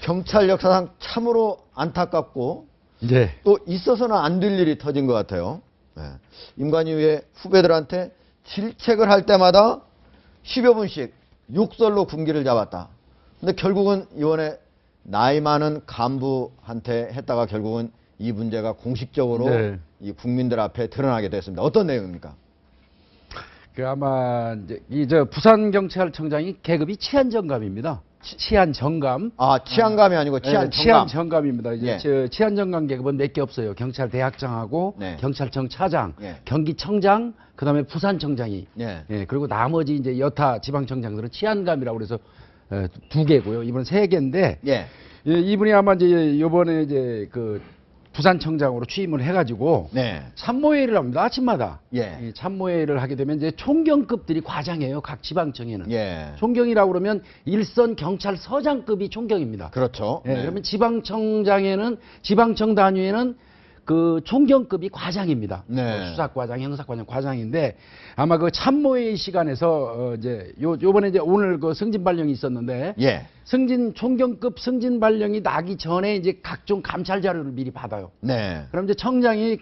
경찰 역사상 참으로 안타깝고 네. 또 있어서는 안 될 일이 터진 것 같아요. 임관이 후에 후배들한테 질책을 할 때마다 10여 분씩 욕설로 군기를 잡았다. 근데 결국은 이번에 나이 많은 간부한테 했다가 결국은 이 문제가 공식적으로 네. 이 국민들 앞에 드러나게 됐습니다. 어떤 내용입니까? 그 아마 이제 이저 부산경찰청장이 계급이 치안정감입니다. 치안정감. 아, 치안감이 아니고 치안정감. 치안정감입니다. 이제 예. 치안정감 계급은 몇 개 없어요. 경찰 대학장하고 네. 경찰청 차장, 예. 경기청장, 그다음에 부산청장이. 예. 예, 그리고 나머지 이제 여타 지방청장들은 치안감이라고 그래서 두 개고요. 이번 세 개인데 예. 예, 이분이 아마 이제 이번에 이제 그 부산청장으로 취임을 해가지고 네. 참모회의를 합니다. 아침마다. 예. 이 참모회의를 하게 되면 이제 총경급들이 과장이에요. 각 지방청에는. 예. 총경이라고 그러면 일선 경찰서장급이 총경입니다. 그렇죠. 예, 네. 그러면 지방청장에는 지방청 단위에는 그 총경급이 과장입니다. 네. 뭐 수사과장, 형사과장, 과장인데 아마 그 참모회의 시간에서 이제 요번에 이제 오늘 그 승진 발령이 있었는데 예. 총경급 승진 발령이 나기 전에 이제 각종 감찰 자료를 미리 받아요. 네. 그럼 이제 청장이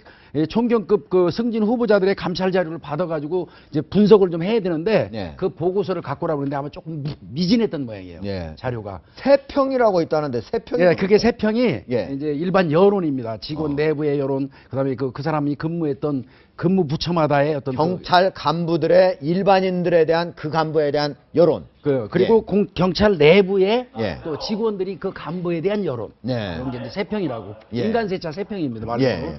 총경급 그 승진 후보자들의 감찰 자료를 받아가지고 이제 분석을 좀 해야 되는데 네. 그 보고서를 갖고 오라고 그러는데 아마 조금 미진했던 모양이에요. 예. 자료가. 세평이라고 있다는데 세평이 예, 그게 세 평이 예. 이제 일반 여론입니다. 직원 내부의 여론, 그다음에 그 사람이 근무했던 근무 부처마다의 어떤 경찰 간부들의 일반인들에 대한 그 간부에 대한 여론. 그리고 경찰 내부의 예. 또 직원들이 그 간부에 대한 여론. 네. 그런 게 이제 세 평이라고. 예. 인간 세차 세 평입니다. 말로. 예.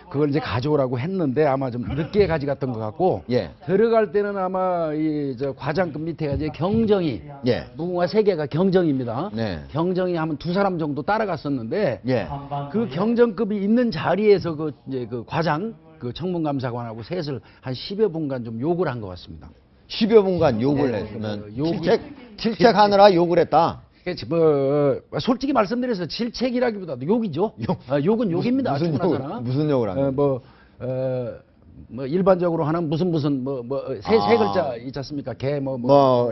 그걸 이제 가져오라고 했는데 아마 좀 늦게 가져갔던 것 같고 예. 들어갈 때는 아마 이 저 과장급 밑에가 이제 경정이 예. 무궁화 세 개가 경정입니다. 네. 경정이 하면 두 사람 정도 따라갔었는데 예. 그 경정급이 있는 자리에서 그 이제 그 과장 그 청문감사관하고 셋을 한 10여 분간 좀 욕을 한 것 같습니다. 10여 분간 욕을 네. 했으면 욕이- 질책하느라 욕을 했다. 솔직히 말씀드려서 질책이라기보다도 욕이죠. 욕은 욕입니다. 충분하잖아. 무슨 욕을 한 거예요? 뭐 일반적으로 하는 무슨 세 글자 있지 않습니까? 개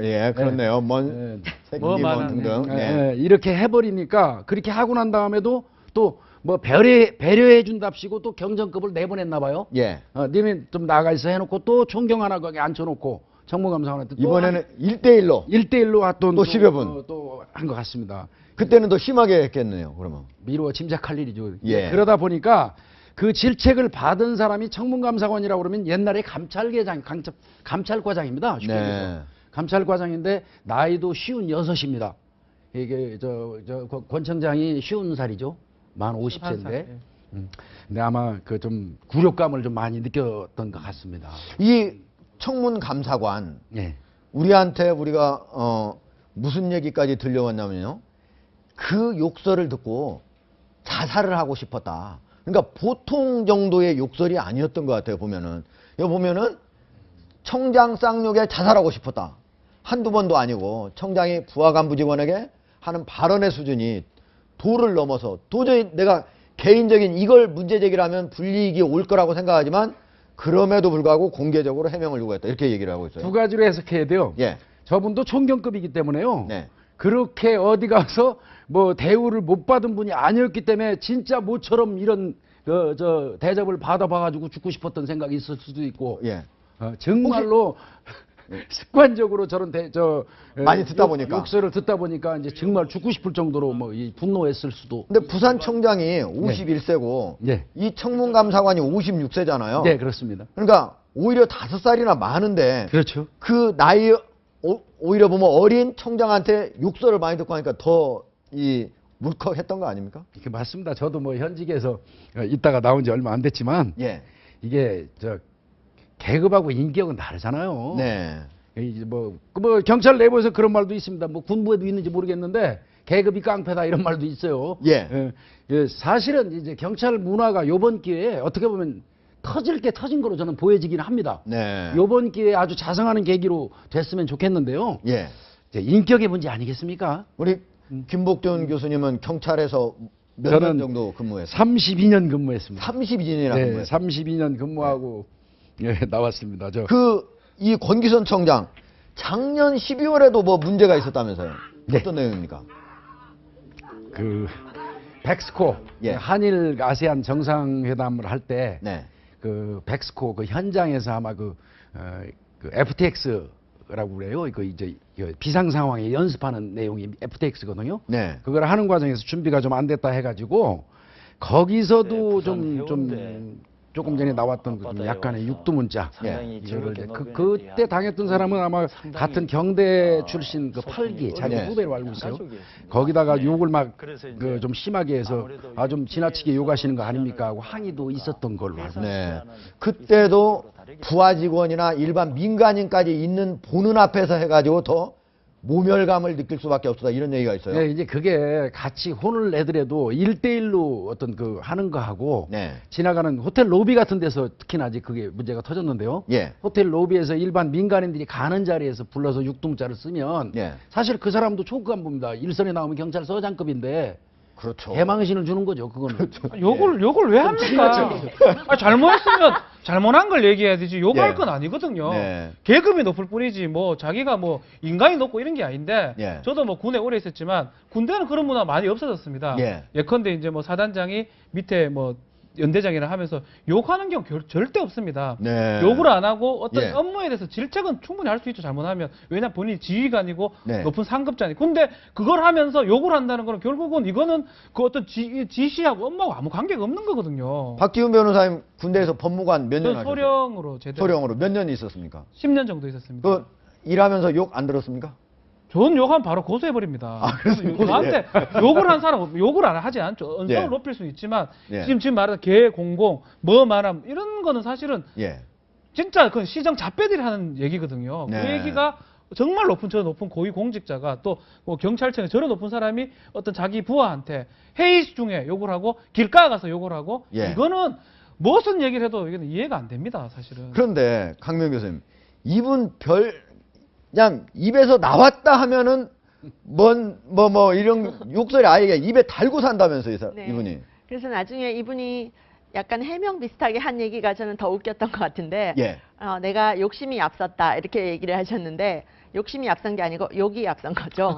예, 그렇네요. 뭔 새끼 뭐 등등. 네. 이렇게 해버리니까 그렇게 하고 난 다음에도 또 뭐 배려해 준답시고 또 경정급을 내보냈나 봐요. 예. 니네 좀 나가 있어 해놓고 또 총경 하나 거기 앉혀놓고 청문감사관한테 또 이번에는 1대1로 1대1로 또 10여 분. 또 한 것 같습니다. 그때는 더 심하게 했겠네요. 그러면. 미루어 짐작할 일이죠. 예. 그러다 보니까 그 질책을 받은 사람이 청문감사관이라고 그러면 옛날에 감찰과장입니다. 쉽게 네. 얘기해서. 감찰과장인데 나이도 56입니다. 이게 권 청장이 50살이죠. 만 50세인데. 근데 아마 그 좀 굴욕감을 좀 많이 느꼈던 것 같습니다. 이 청문감사관 예. 우리한테 우리가 무슨 얘기까지 들려왔냐면요. 그 욕설을 듣고 자살을 하고 싶었다. 그러니까 보통 정도의 욕설이 아니었던 것 같아요. 보면은 여기 보면은 청장 쌍욕에 자살하고 싶었다. 한두 번도 아니고 청장이 부하 간부 직원에게 하는 발언의 수준이 도를 넘어서 도저히 내가 개인적인 이걸 문제 제기라면 불이익이 올 거라고 생각하지만 그럼에도 불구하고 공개적으로 해명을 요구했다. 이렇게 얘기를 하고 있어요. 두 가지로 해석해야 돼요. 예. 저분도 총경급이기 때문에요. 네. 그렇게 어디 가서 뭐 대우를 못 받은 분이 아니었기 때문에 진짜 모처럼 이런 대접을 받아봐가지고 죽고 싶었던 생각이 있을 수도 있고 예. 정말로 습관적으로 저런 많이 듣다 보니까. 욕설을 듣다 보니까 이제 정말 죽고 싶을 정도로 뭐 분노했을 수도. 근데 부산청장이 51세고 네. 이 청문감사관이 56세잖아요. 네, 그렇습니다. 그러니까 오히려 5살이나 많은데 그렇죠. 그 나이 오히려 보면 어린 청장한테 욕설을 많이 듣고 하니까 더 이 물컥했던 거 아닙니까? 이게 맞습니다. 저도 뭐 현직에서 있다가 나온 지 얼마 안 됐지만 예. 이게 계급하고 인격은 다르잖아요. 네. 이제 뭐 경찰 내부에서 그런 말도 있습니다. 뭐 군부에도 있는지 모르겠는데 계급이 깡패다 이런 말도 있어요. 예. 사실은 이제 경찰 문화가 요번 기회에 어떻게 보면 터질 게 터진 거로 저는 보여지긴 합니다. 네. 요번 기회에 아주 자성하는 계기로 됐으면 좋겠는데요. 예. 이제 인격의 문제 아니겠습니까? 우리 김복준 교수님은 경찰에서 몇 년 저는 정도 근무했어요? 32년 근무했습니다. 32년이나 네, 근무했어요. 32년 근무하고 나왔습니다. 이 권기선 청장 작년 12월에도 뭐 문제가 있었다면서요? 네. 어떤 내용입니까? 그 백스코 예. 한일 아세안 정상회담을 할 때 네. 그 백스코 그 현장에서 아마 그 FTX라고 그래요. 그 이제 비상 상황에 연습하는 내용이 FTX거든요. 네. 그걸 하는 과정에서 준비가 좀 안 됐다 해가지고 거기서도 네, 부산 좀 해운대 조금 전에 나왔던 그 앞바다에 약간의 와서 육두문자. 상당히 저를 기록에 이제 노변에 그때 대한 당했던 사람은 아마 상당히, 같은 경대 출신 그 소통이 팔기 자기 네. 후배로 알고 있어요. 가족이었습니다. 거기다가 네. 욕을 막 그래서 이제 그 좀 심하게 해서 아무래도 아 좀 지나치게 욕하시는 거 아닙니까 하고 시간을 항의도 있었던 걸로 알고 있어요. 네. 그때도 부하 직원이나 일반 민간인까지 있는 보는 앞에서 해가지고 더 모멸감을 느낄 수밖에 없다 이런 얘기가 있어요. 네, 이제 그게 같이 혼을 내더라도 1대1로 어떤 그 하는 거하고 네. 지나가는 호텔 로비 같은 데서 특히나 아직 그게 문제가 터졌는데요. 예. 호텔 로비에서 일반 민간인들이 가는 자리에서 불러서 육두문자를 쓰면 예. 사실 그 사람도 초급간부입니다. 일선에 나오면 경찰서장급인데 그렇죠. 개망신을 주는 거죠. 그거는. 욕을 왜 합니까? 잘못했으면 잘못한 걸 얘기해야 되지 욕할 예. 건 아니거든요. 네. 계급이 높을 뿐이지 뭐 자기가 뭐 인간이 높고 이런 게 아닌데 예. 저도 뭐 군에 오래 있었지만 군대는 그런 문화 많이 없어졌습니다. 예. 예컨대 이제 뭐 사단장이 밑에 뭐 연대장이라 하면서 욕하는 경우 절대 없습니다. 네. 욕을 안 하고 어떤 예. 업무에 대해서 질책은 충분히 할 수 있죠. 잘못하면. 왜냐 본인이 지휘관이고 네. 높은 상급자니. 근데 그걸 하면서 욕을 한다는 거는 결국은 이거는 그 어떤 지시하고 업무하고 아무 관계가 없는 거거든요. 박기훈 변호사님 군대에서 법무관 몇 년 저는 하셨어요? 소령으로 제대 소령으로 몇 년 있었습니까? 10년 정도 있었습니다. 그 일하면서 욕 안 들었습니까? 좋은 욕하면 바로 고소해버립니다. 아, 그렇습니까? 저한테 욕을 한 사람 욕을 안 하지 않죠. 언성을 예. 높일 수는 있지만 예. 지금 말하는 개 공공 뭐 말함 이런 거는 사실은 예. 진짜 그 시정 잡배들이 하는 얘기거든요. 네. 그 얘기가 정말 저 높은 고위 공직자가 또 뭐 경찰청에 저런 높은 사람이 어떤 자기 부하한테 회의 중에 욕을 하고 길가에 가서 욕을 하고 예. 이거는 무슨 얘기를 해도 이거는 이해가 안 됩니다, 사실은. 그런데 강명 교수님, 이분 그냥 입에서 나왔다 하면은 뭐 이런 욕설이 아예 입에 달고 산다면서요, 네. 이분이. 그래서 나중에 이분이 약간 해명 비슷하게 한 얘기가 저는 더 웃겼던 것 같은데 예. 내가 욕심이 앞섰다 이렇게 얘기를 하셨는데 욕심이 앞선 게 아니고 욕이 앞선 거죠.